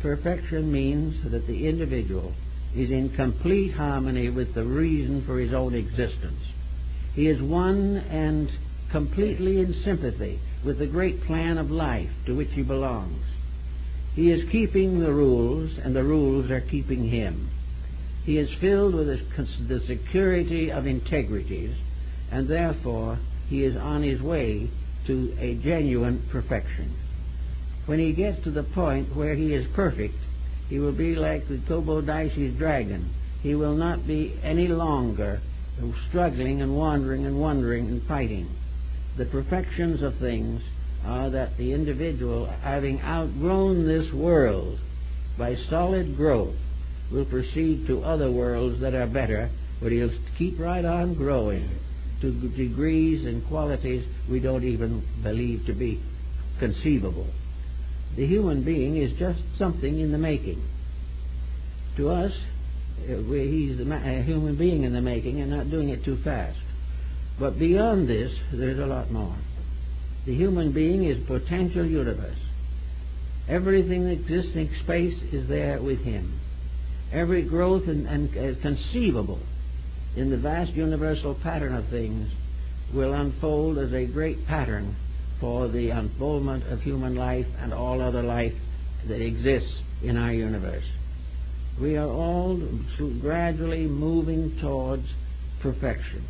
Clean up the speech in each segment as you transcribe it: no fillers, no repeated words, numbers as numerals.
Perfection means that the individual is in complete harmony with the reason for his own existence. He is one and completely in sympathy with the great plan of life to which he belongs. He is keeping the rules, and the rules are keeping him. He is filled with the security of integrities, and therefore he is on his way to a genuine perfection. When he gets to the point where he is perfect, he will be like the Kobodaichi's dragon. He will not be any longer struggling and wandering and wondering and fighting. The perfections of things are that the individual, having outgrown this world by solid growth, will proceed to other worlds that are better, but he'll keep right on growing to degrees and qualities we don't even believe to be conceivable. The human being is just something in the making. To us, he's a human being in the making and not doing it too fast. But beyond this, there's a lot more. The human being is potential universe. Everything that exists in space is there with him. Every growth and conceivable in the vast universal pattern of things will unfold as a great pattern for the unfoldment of human life and all other life that exists in our universe. We are all gradually moving towards perfection.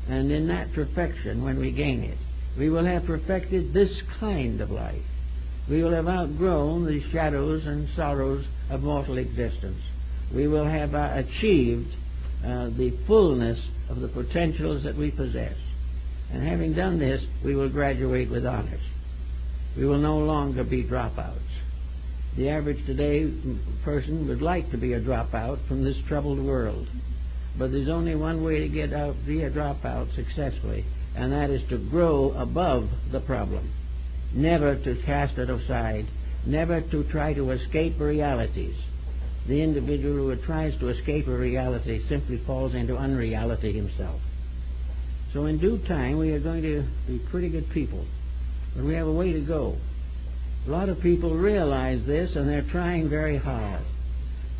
And in that perfection, when we gain it, we will have perfected this kind of life. We will have outgrown the shadows and sorrows of mortal existence. We will have achieved the fullness of the potentials that we possess. And having done this, we will graduate with honors. We will no longer be dropouts. The average today person would like to be a dropout from this troubled world. But there's only one way to get out, be a dropout successfully, and that is to grow above the problem. Never to cast it aside, never to try to escape realities. The individual who tries to escape a reality simply falls into unreality himself. So in due time, we are going to be pretty good people, but we have a way to go. A lot of people realize this, and they're trying very hard.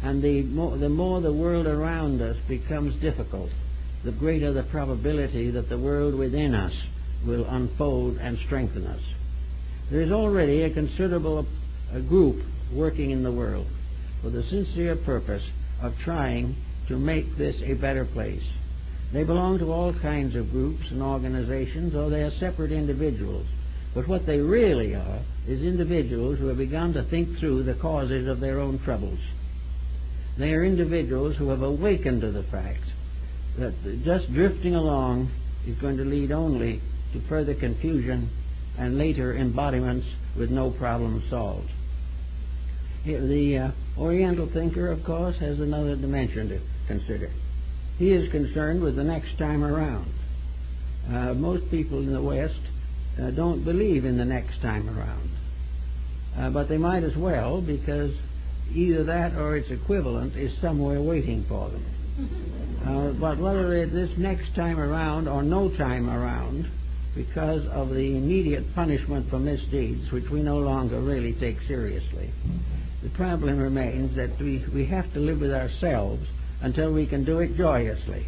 And the more the world around us becomes difficult, the greater the probability that the world within us will unfold and strengthen us. There is already a considerable group working in the world with a sincere purpose of trying to make this a better place. They belong to all kinds of groups and organizations, or they are separate individuals. But what they really are is individuals who have begun to think through the causes of their own troubles. They are individuals who have awakened to the fact that just drifting along is going to lead only to further confusion and later embodiments with no problem solved. The Oriental thinker, of course, has another dimension to consider. He is concerned with the next time around. Most people in the West don't believe in the next time around. But they might as well, because either that or its equivalent is somewhere waiting for them. But whether it's this next time around or no time around, because of the immediate punishment for misdeeds, which we no longer really take seriously, the problem remains that we have to live with ourselves until we can do it joyously.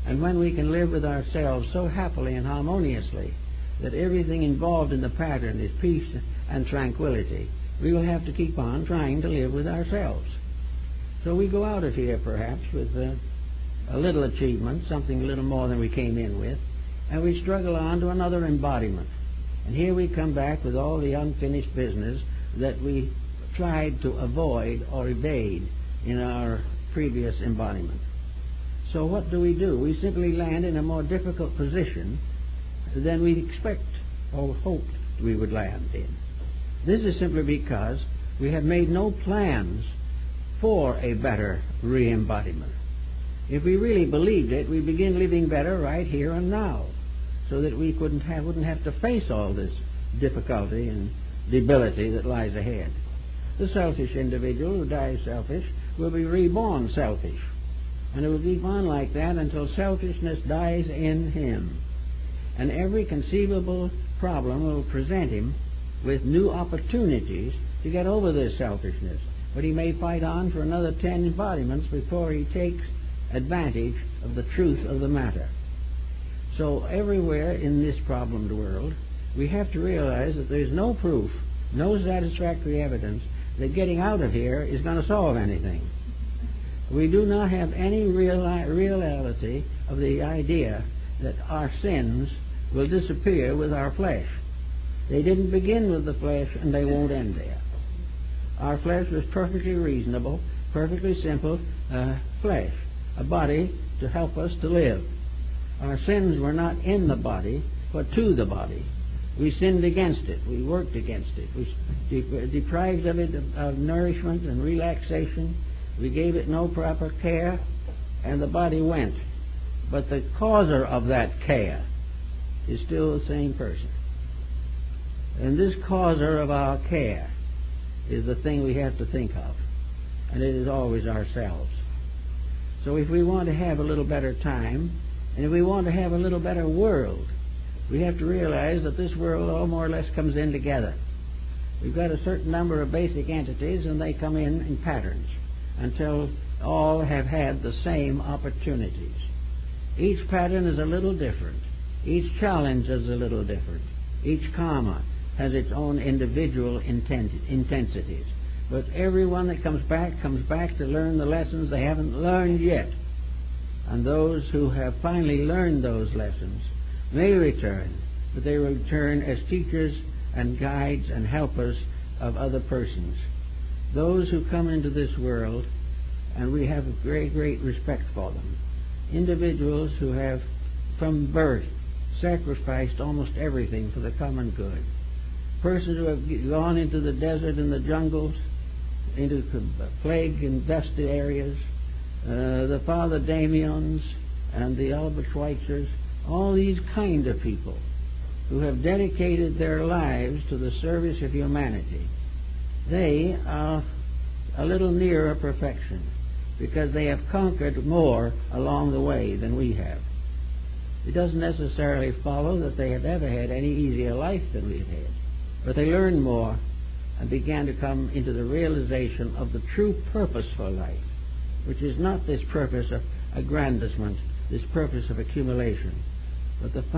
And when we can live with ourselves so happily and harmoniously that everything involved in the pattern is peace and tranquility, we will have to keep on trying to live with ourselves. So we go out of here perhaps with a little achievement, something a little more than we came in with, and we struggle on to another embodiment. And here we come back with all the unfinished business that we tried to avoid or evade in our previous embodiment. So what do? We simply land in a more difficult position than we expect or hoped we would land in. This is simply because we have made no plans for a better re-embodiment. If we really believed it, we begin living better right here and now, so that we wouldn't have to face all this difficulty and debility that lies ahead. The selfish individual who dies selfish will be reborn selfish, and it will keep on like that until selfishness dies in him. And every conceivable problem will present him with new opportunities to get over this selfishness. But he may fight on for another 10 embodiments before he takes advantage of the truth of the matter. So everywhere in this problemed world, we have to realize that there's no proof, no satisfactory evidence that getting out of here is going to solve anything. We do not have any reality of the idea that our sins will disappear with our flesh. They didn't begin with the flesh, and they won't end there. Our flesh was perfectly reasonable, perfectly simple flesh, a body to help us to live. Our sins were not in the body, but to the body. We sinned against it. We worked against it. We deprived of it of nourishment and relaxation. We gave it no proper care, and the body went. But the causer of that care is still the same person. And this causer of our care is the thing we have to think of, and it is always ourselves. So if we want to have a little better time, and if we want to have a little better world, we have to realize that this world all more or less comes in together. We've got a certain number of basic entities, and they come in patterns until all have had the same opportunities. Each pattern is a little different. Each challenge is a little different. Each karma has its own individual intensities. But everyone that comes back to learn the lessons they haven't learned yet. And those who have finally learned those lessons may return, but they will return as teachers and guides and helpers of other persons. Those who come into this world, and we have a great, great respect for them, individuals who have from birth sacrificed almost everything for the common good. Persons who have gone into the desert and the jungles, into plague-infested areas, the Father Damiens and the Albert Schweitzers, all these kind of people who have dedicated their lives to the service of humanity. They are a little nearer perfection because they have conquered more along the way than we have. It doesn't necessarily follow that they have ever had any easier life than we've had, but they learned more and began to come into the realization of the true purpose for life, which is not this purpose of aggrandizement, this purpose of accumulation, but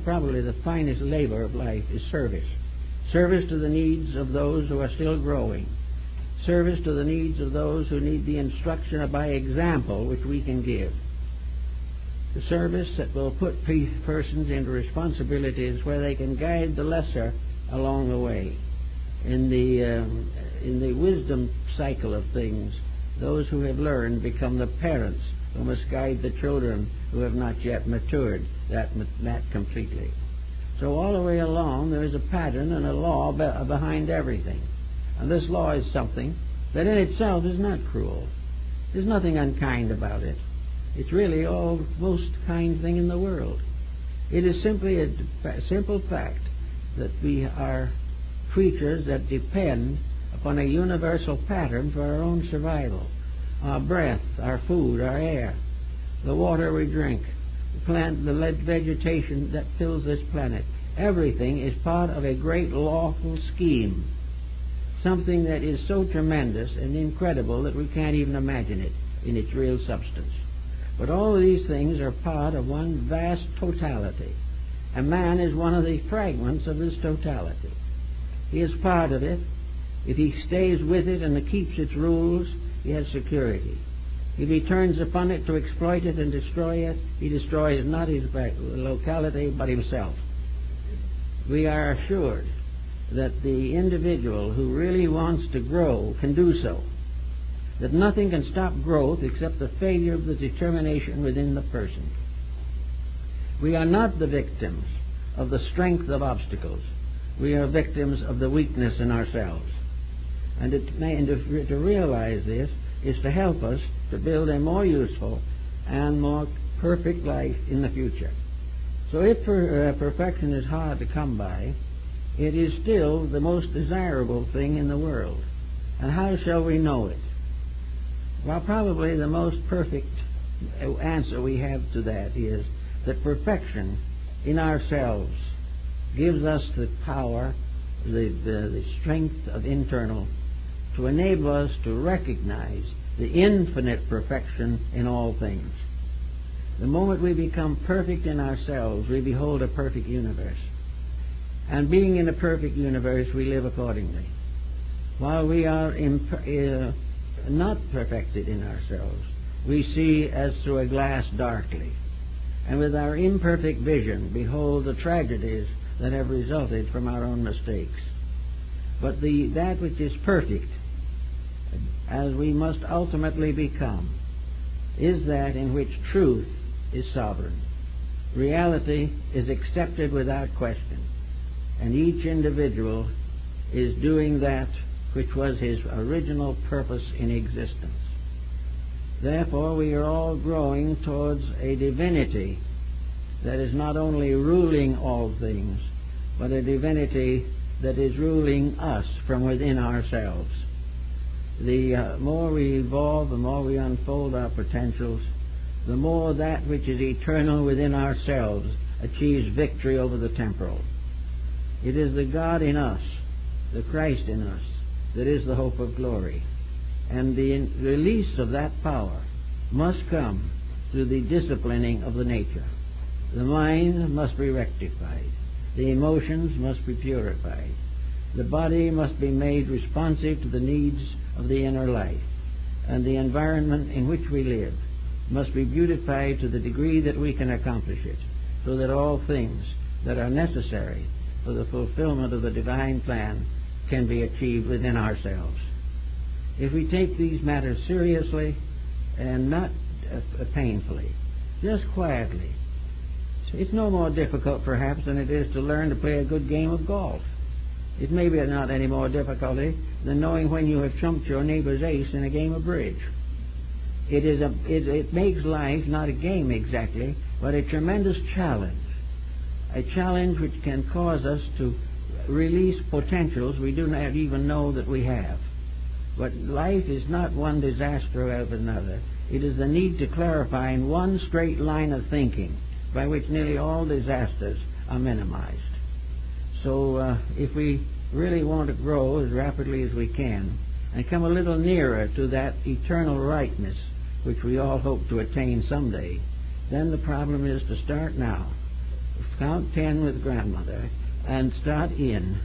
probably the finest labor of life is service. Service to the needs of those who are still growing. Service to the needs of those who need the instruction by example which we can give. The service that will put persons into responsibilities where they can guide the lesser along the way. In the wisdom cycle of things, those who have learned become the parents who must guide the children who have not yet matured that completely. So all the way along there is a pattern and a law behind everything. And this law is something that in itself is not cruel. There's nothing unkind about it. It's really all most kind thing in the world. It is simply a simple fact that we are creatures that depend upon a universal pattern for our own survival. Our breath, our food, our air, the water we drink, the plant, the vegetation that fills this planet. Everything is part of a great lawful scheme, something that is so tremendous and incredible that we can't even imagine it in its real substance. But all of these things are part of one vast totality, and man is one of the fragments of this totality. He is part of it. If he stays with it and keeps its rules, he has security. If he turns upon it to exploit it and destroy it, he destroys not his locality but himself. We are assured that the individual who really wants to grow can do so, that nothing can stop growth except the failure of the determination within the person. We are not the victims of the strength of obstacles. We are victims of the weakness in ourselves. And to realize this is to help us to build a more useful and more perfect life in the future. So if perfection is hard to come by, it is still the most desirable thing in the world. And how shall we know it? Well, probably the most perfect answer we have to that is that perfection in ourselves gives us the power the strength of internal to enable us to recognize the infinite perfection in all things. The moment we become perfect in ourselves, we behold a perfect universe. And being in a perfect universe, we live accordingly. While we are not perfected in ourselves, we see as through a glass darkly, and with our imperfect vision behold the tragedies that have resulted from our own mistakes. But that which is perfect, as we must ultimately become, is that in which truth is sovereign. Reality is accepted without question, and each individual is doing that which was his original purpose in existence. Therefore, we are all growing towards a divinity that is not only ruling all things, but a divinity that is ruling us from within ourselves. The more we evolve, the more we unfold our potentials, the more that which is eternal within ourselves achieves victory over the temporal. It is the God in us, the Christ in us, that is the hope of glory. And the release of that power must come through the disciplining of the nature. The mind must be rectified. The emotions must be purified. The body must be made responsive to the needs of the inner life. And the environment in which we live must be beautified to the degree that we can accomplish it, so that all things that are necessary for the fulfillment of the divine plan can be achieved within ourselves. If we take these matters seriously and not painfully, just quietly, it's no more difficult perhaps than it is to learn to play a good game of golf. It may be not any more difficulty than knowing when you have trumped your neighbor's ace in a game of bridge. It makes life not a game exactly, but a tremendous challenge. A challenge which can cause us to release potentials we do not even know that we have. But life is not one disaster after another. It is the need to clarify in one straight line of thinking by which nearly all disasters are minimized. So if we really want to grow as rapidly as we can and come a little nearer to that eternal rightness which we all hope to attain someday, then the problem is to start now. Count 10 with grandmother and start in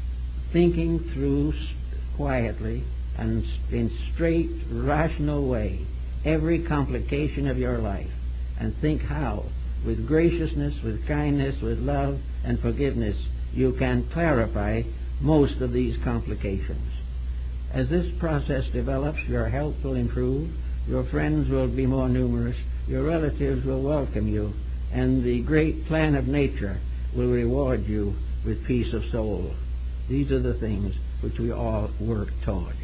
thinking through quietly and in straight, rational way every complication of your life, and think how, with graciousness, with kindness, with love and forgiveness, you can clarify most of these complications. As this process develops, your health will improve, your friends will be more numerous, your relatives will welcome you, and the great plan of nature will reward you with peace of soul. These are the things which we all work toward.